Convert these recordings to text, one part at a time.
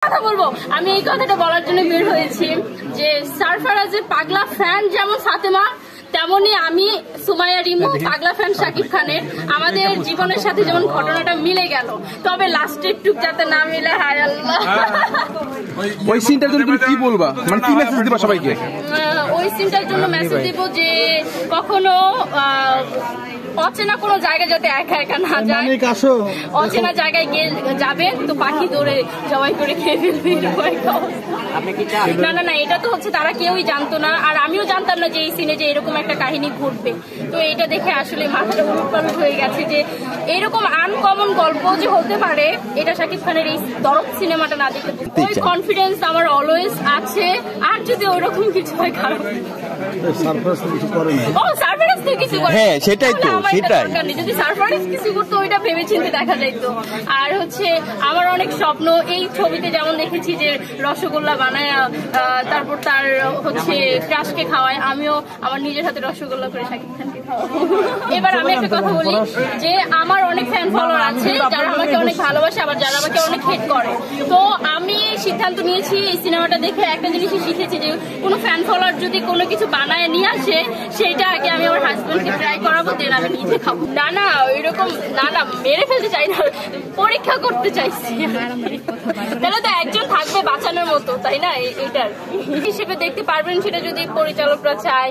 কথা বলবো আমি এই কথাটা বলার জন্য বের হয়েছি যে সারফারাজের পাগলা ফ্যান যেমন ফাতেমা তেমনি আমি সুমাইয়া রিমু পাগলা ফ্যান শাকিব খানের। আমাদের জীবনের সাথে যেমন ঘটনাটা মিলে গেল, তবে লাস্টের টুক যাতে না মিলে, হায় আল্লাহ। ওই সিনটার জন্য তুমি কি বলবা, মানে কি মেসেজ দিবা সবাইকে? ওই সিনটার জন্য মেসেজ দিব যে কখনো অচেনা কোনো জায়গায় যাতে একা একা না যায়, অচেনা জায়গায় গিয়ে যাবেন তো পাখি দৌড়ে জবাই করে খেয়ে ফেলবে। না না না, এটা তো হচ্ছে তারা কেউই জানতো না, আর আমিও জানতাম না যে এই সিনে যে এরকম একটা কাহিনী ঘটবে। তো এটা দেখে আসলে মাথাটা উলটপালট হয়ে গেছে যে এরকম আনকমন গল্প যে হতে পারে, এটা শাকিব খানের এই দরদ সিনেমাটা না দেখে ওই কনফিডেন্স আমার অলওয়েজ আছে। আর যদি ওইরকম কিছু হয় খারাপ, সেটাই তো, সেটাই যদি সারপ্রাইজ কিছু করতো ওইটা ভেবে চিন্তে দেখা যাইতো। আর হচ্ছে আমার অনেক স্বপ্ন, এই ছবিতে যেমন দেখেছি যে রসগোল্লা বানায় তারপর তার হচ্ছে ক্রাশকে খাওয়ায়, আমিও আমার নিজের হাতে রসগোল্লা করে শাকিব খানকে খাওয়াবো। এবার আমি একটা কথা বলি যে আমার অনেক ফ্যান ফলোয়ার আছে যারা আমাকে অনেক ভালোবাসে, আবার যারা আমাকে অনেক হেট করে। তো আমি সিদ্ধান্ত নিয়েছি এই সিনেমাটা দেখে একটা জিনিসই শিখেছি যে কোনো ফ্যান ফলোয়ার যদি কোনো কিছু বানায় নিয়ে আসে সেইটা আগে আমি আমার হাজবেন্ডকে ট্রাই করাবো, দেন আমি নিজে খাবো। না না ওইরকম না, না মেরে ফেলতে চাই না, পরীক্ষা করতে চাইছি। তাহলে তো একজন থাকবে বাঁচানোর মতো, তাই না? এইটার হিসেবে দেখতে পারবেন সেটা যদি পরিচালকরা চায়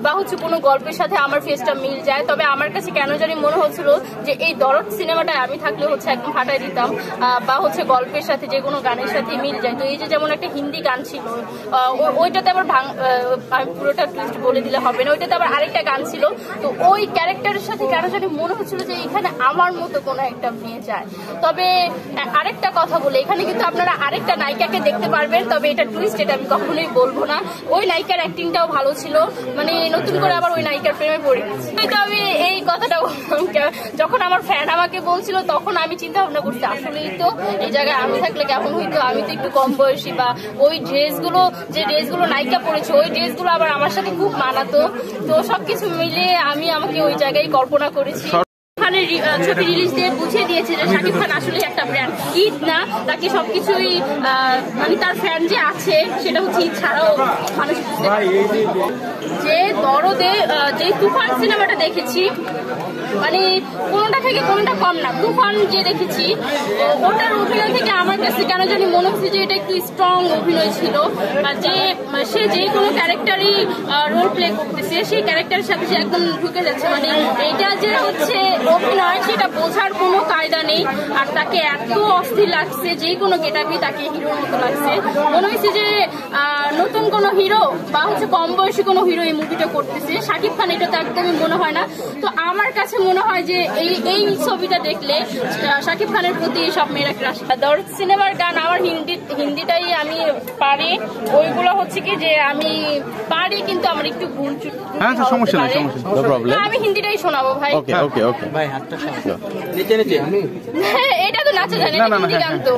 বা হচ্ছে কোনো গল্পের সাথে আমার ফেসটা মিল যায়। তবে আমার কাছে কেন জানি মনে হচ্ছিল যে এই দরদ সিনেমাটায় আমি থাকলে হচ্ছে একদম ফাটাই দিতাম, বা হচ্ছে গল্পের সাথে যে কোনো গানের সাথে মিল যায়। তো এই যে যেমন একটা হিন্দি গান ছিল, ওইটাতে আবার আমি পুরোটা টুইস্ট বলে দিলে হবে না, ওইটাতে আবার আরেকটা গান ছিল। তো ওই ক্যারেক্টারের সাথে কেন জানি মনে হচ্ছিল যে এখানে আমার মতো কোনো একটা মেয়ে যায়। তবে আরেকটা কথা বলে, এখানে কিন্তু আপনারা আরেকটা নায়িকাকে দেখতে পারবেন, তবে এটা টুইস্ট, এটা আমি কখনোই বলবো না। ওই নায়িকার অ্যাক্টিংটাও ভালো ছিল, মানে নতুন করে আবার ওই নায়িকার প্রেমে পড়ে গেছি। তো আমি এই কথাটা যখন আমার ফ্যান আমাকে বলছিল তখন আমি চিন্তা ভাবনা করছি আসলেই তো এই জায়গায় আমি থাকলে কেমন হইতো। আমি তো একটু কম বয়সী, বা ওই ড্রেসগুলো যে ড্রেসগুলো নায়িকা পরেছে ওই ড্রেসগুলো আবার আমার সাথে খুব মানাতো। তো সবকিছু মিলিয়ে আমি আমাকে ওই জায়গায় কল্পনা করেছি। খানের ছবি রিলিজ দিয়ে বুঝিয়ে দিয়েছে যে শাকিব খান আসলে একটা ব্র্যান্ড, ঈদ না তাকে সবকিছুই মানে তার ফ্যান যে আছে সেটা হচ্ছে ঈদ ছাড়াও মানুষ। যে দরদে যে তুফান সিনেমাটা দেখেছি, মানে কোনটা থেকে কোনটা কম না। তুফান যে দেখেছি ওটার অভিনয় থেকে আমার কাছে কেন জানি মনে হচ্ছে যে এটা একটু স্ট্রং অভিনয় ছিল, যে সে যে কোনো ক্যারেক্টারই রোল প্লে করতেছে সেই ক্যারেক্টারের সাথে সে একদম ঢুকে যাচ্ছে। মানে এটা যে হচ্ছে অভিনয় সেটা বোঝার কোনো কায়দা নেই। আর তাকে এত অস্থির লাগছে, যে কোনো গেটাপই তাকে হিরোর মতো লাগছে। মনে হয়েছে যে নতুন কোনো হিরো বা হচ্ছে কম বয়সী কোনো হিরো এই মুভিটা করতেছে। শাকিব খান এটা তো একদমই মনে হয় না। তো আমার কাছে মনে হয় যে এই ছবিটা দেখলে শাকিব খানের প্রতি সব মেয়েরা ক্রাশ। দরদ সিনেমার গান আমার হিন্দিটাই আমি পারি, ওইগুলো হচ্ছে কি যে আমি পারি কিন্তু আমার একটু ভুল আমি হিন্দিটাই শোনাবো ভাই। এটা তো নাচা জানি, হিন্দি গান তো।